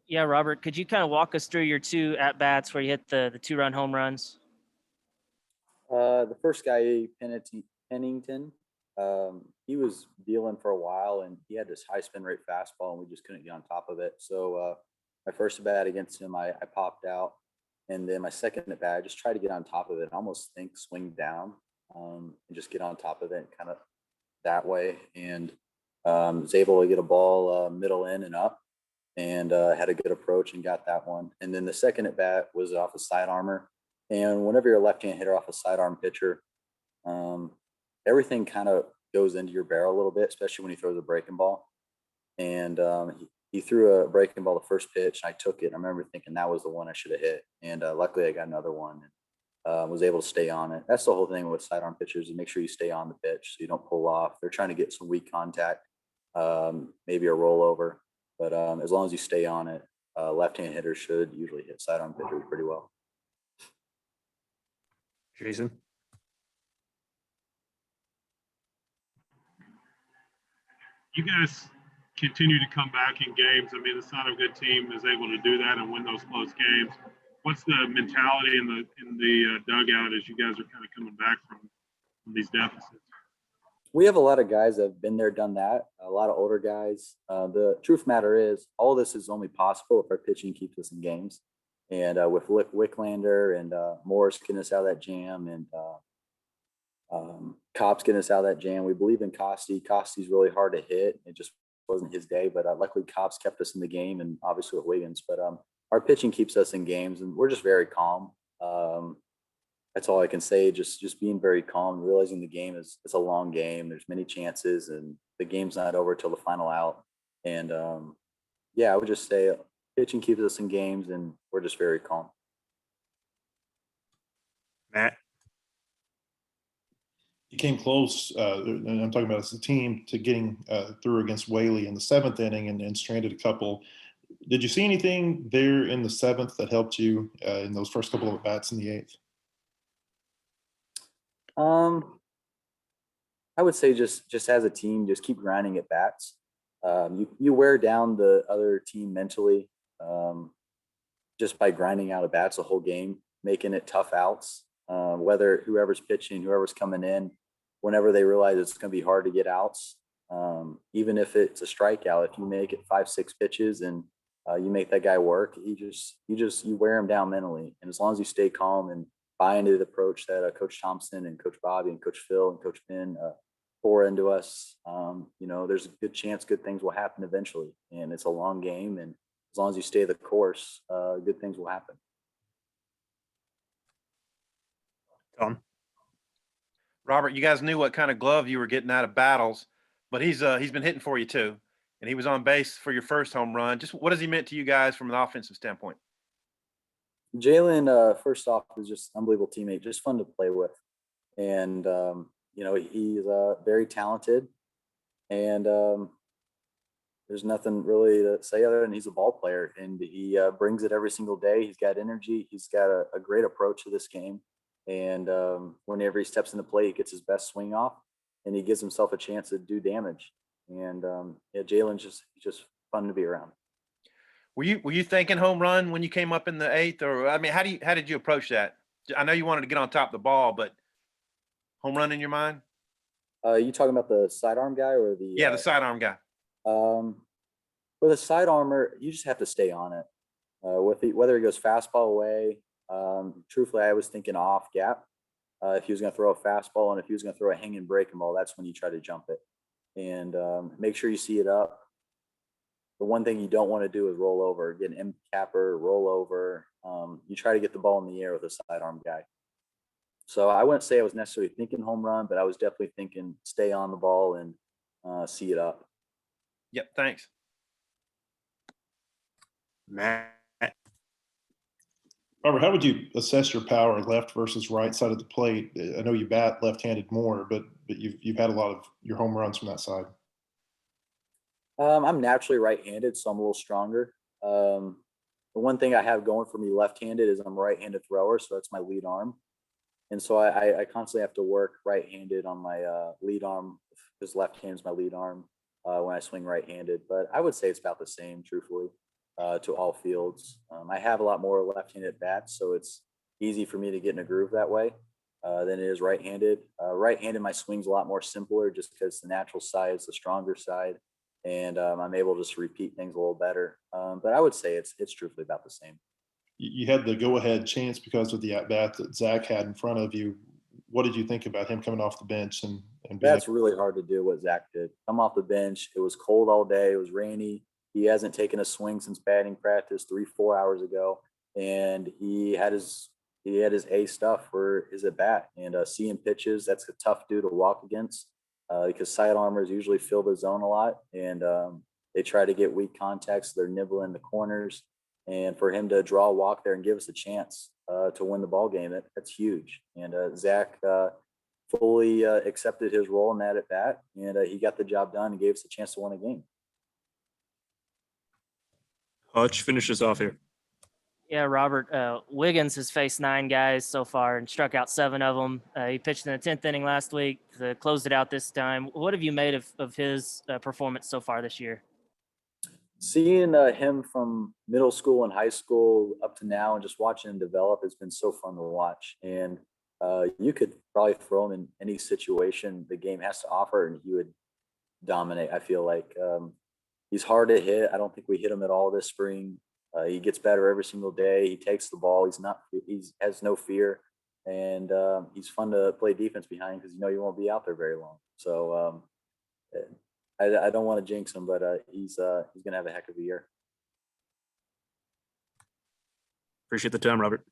Yeah, Robert, could you kind of walk us through your two at bats where you hit the 2-run home runs? The first guy, Pennington, he was dealing for a while, and he had this high spin rate fastball, and we just couldn't get on top of it. So my first at bat against him, I popped out, and then my second at bat, I just tried to get on top of it. I almost think swing down, and just get on top of it, kind of that way, and was able to get a ball middle in and up, and had a good approach and got that one. And then the second at bat was off a side armor. And whenever you're a left-hand hitter off a sidearm pitcher, um, everything kind of goes into your barrel a little bit, especially when he throws a breaking ball. And he threw a breaking ball the first pitch. And I took it. And I remember thinking that was the one I should have hit. And luckily, I got another one and was able to stay on it. That's the whole thing with sidearm pitchers: is make sure you stay on the pitch so you don't pull off. They're trying to get some weak contact, maybe a rollover. But as long as you stay on it, left-hand hitters should usually hit sidearm pitchers pretty well. Jason? You guys continue to come back in games. I mean, it's not a good team is able to do that and win those close games. What's the mentality in the dugout as you guys are kind of coming back from these deficits? We have a lot of guys that have been there, done that. A lot of older guys. The truth matter is, all this is only possible if our pitching keeps us in games. And with Wicklander and Morris getting us out of that jam, and Cops getting us out of that jam, we believe in Costi. Costi's really hard to hit. It just wasn't his day, but luckily Cops kept us in the game, and obviously with Wiggins. But our pitching keeps us in games, and we're just very calm. That's all I can say. Just being very calm, realizing the game is it's a long game. There's many chances, and the game's not over till the final out. And yeah, I would just say pitching keeps us in games, and we're just very calm. Matt? You came close, and I'm talking about as a team, to getting through against Whaley in the seventh inning and stranded a couple. Did you see anything there in the seventh that helped you in those first couple of at bats in the eighth? I would say just as a team, just keep grinding at bats. You wear down the other team mentally, just by grinding out at bats the whole game, making it tough outs. Whether whoever's pitching, whoever's coming in, whenever they realize it's going to be hard to get outs, even if it's a strikeout, if you make it 5-6 pitches and you make that guy work, you wear him down mentally. And as long as you stay calm and buy into the approach that Coach Thompson and Coach Bobby and Coach Phil and Coach Ben pour into us, there's a good chance good things will happen eventually. And it's a long game, and as long as you stay the course, good things will happen. Tom? Robert, you guys knew what kind of glove you were getting out of Battles, but he's been hitting for you too, and he was on base for your first home run. Just what has he meant to you guys from an offensive standpoint? Jalen, first off, is just an unbelievable teammate, just fun to play with. And, he's very talented. And there's nothing really to say other than he's a ball player. And he brings it every single day. He's got energy. He's got a great approach to this game. And whenever he steps into play, he gets his best swing off, and he gives himself a chance to do damage. And yeah, Jalen's just fun to be around. Were you thinking home run when you came up in the eighth, or I mean, how did you approach that? I know you wanted to get on top of the ball, but home run in your mind? You talking about the sidearm guy or the? Yeah, the sidearm guy. With a side armor, you just have to stay on it. Whether he goes fastball away, truthfully, I was thinking off gap. If he was going to throw a fastball, and if he was going to throw a hanging breaking ball, that's when you try to jump it. And make sure you see it up. The one thing you don't want to do is roll over, get an M capper, roll over. You try to get the ball in the air with a sidearm guy. So I wouldn't say I was necessarily thinking home run, but I was definitely thinking stay on the ball and see it up. Yep, thanks. Matt? Robert, how would you assess your power left versus right side of the plate? I know you bat left-handed more, but you've had a lot of your home runs from that side. I'm naturally right-handed, so I'm a little stronger. The one thing I have going for me left-handed is I'm a right-handed thrower, so that's my lead arm. And so I constantly have to work right-handed on my lead arm, because left hand is my lead arm when I swing right-handed. But I would say it's about the same, truthfully. to all fields. I have a lot more left-handed bats, so it's easy for me to get in a groove that way than it is right-handed. Right-handed, my swing's a lot more simpler just because the natural side is the stronger side, and I'm able to just repeat things a little better. But I would say it's truthfully about the same. You had the go-ahead chance because of the at-bat that Zach had in front of you. What did you think about him coming off the bench and being That's really hard to do what Zach did. Come off the bench. It was cold all day. It was rainy. He hasn't taken a swing since batting practice 3-4 hours ago, and he had his A stuff for his at bat. And seeing pitches, that's a tough dude to walk against because sidearmers usually fill the zone a lot, and they try to get weak contacts. So they're nibbling the corners, and for him to draw a walk there and give us a chance to win the ball game, that's huge. And Zach fully accepted his role in that at bat, and he got the job done and gave us a chance to win a game. Hutch, finish us off here. Yeah, Robert, Wiggins has faced 9 guys so far and struck out 7 of them. He pitched in the 10th inning last week, closed it out this time. What have you made of his performance so far this year? Seeing him from middle school and high school up to now and just watching him develop has been so fun to watch. And you could probably throw him in any situation the game has to offer and he would dominate. I feel like he's hard to hit. I don't think we hit him at all this spring. He gets better every single day. He takes the ball. He has no fear, and he's fun to play defense behind because you won't be out there very long. So I don't want to jinx him, but he's gonna have a heck of a year. Appreciate the time, Robert.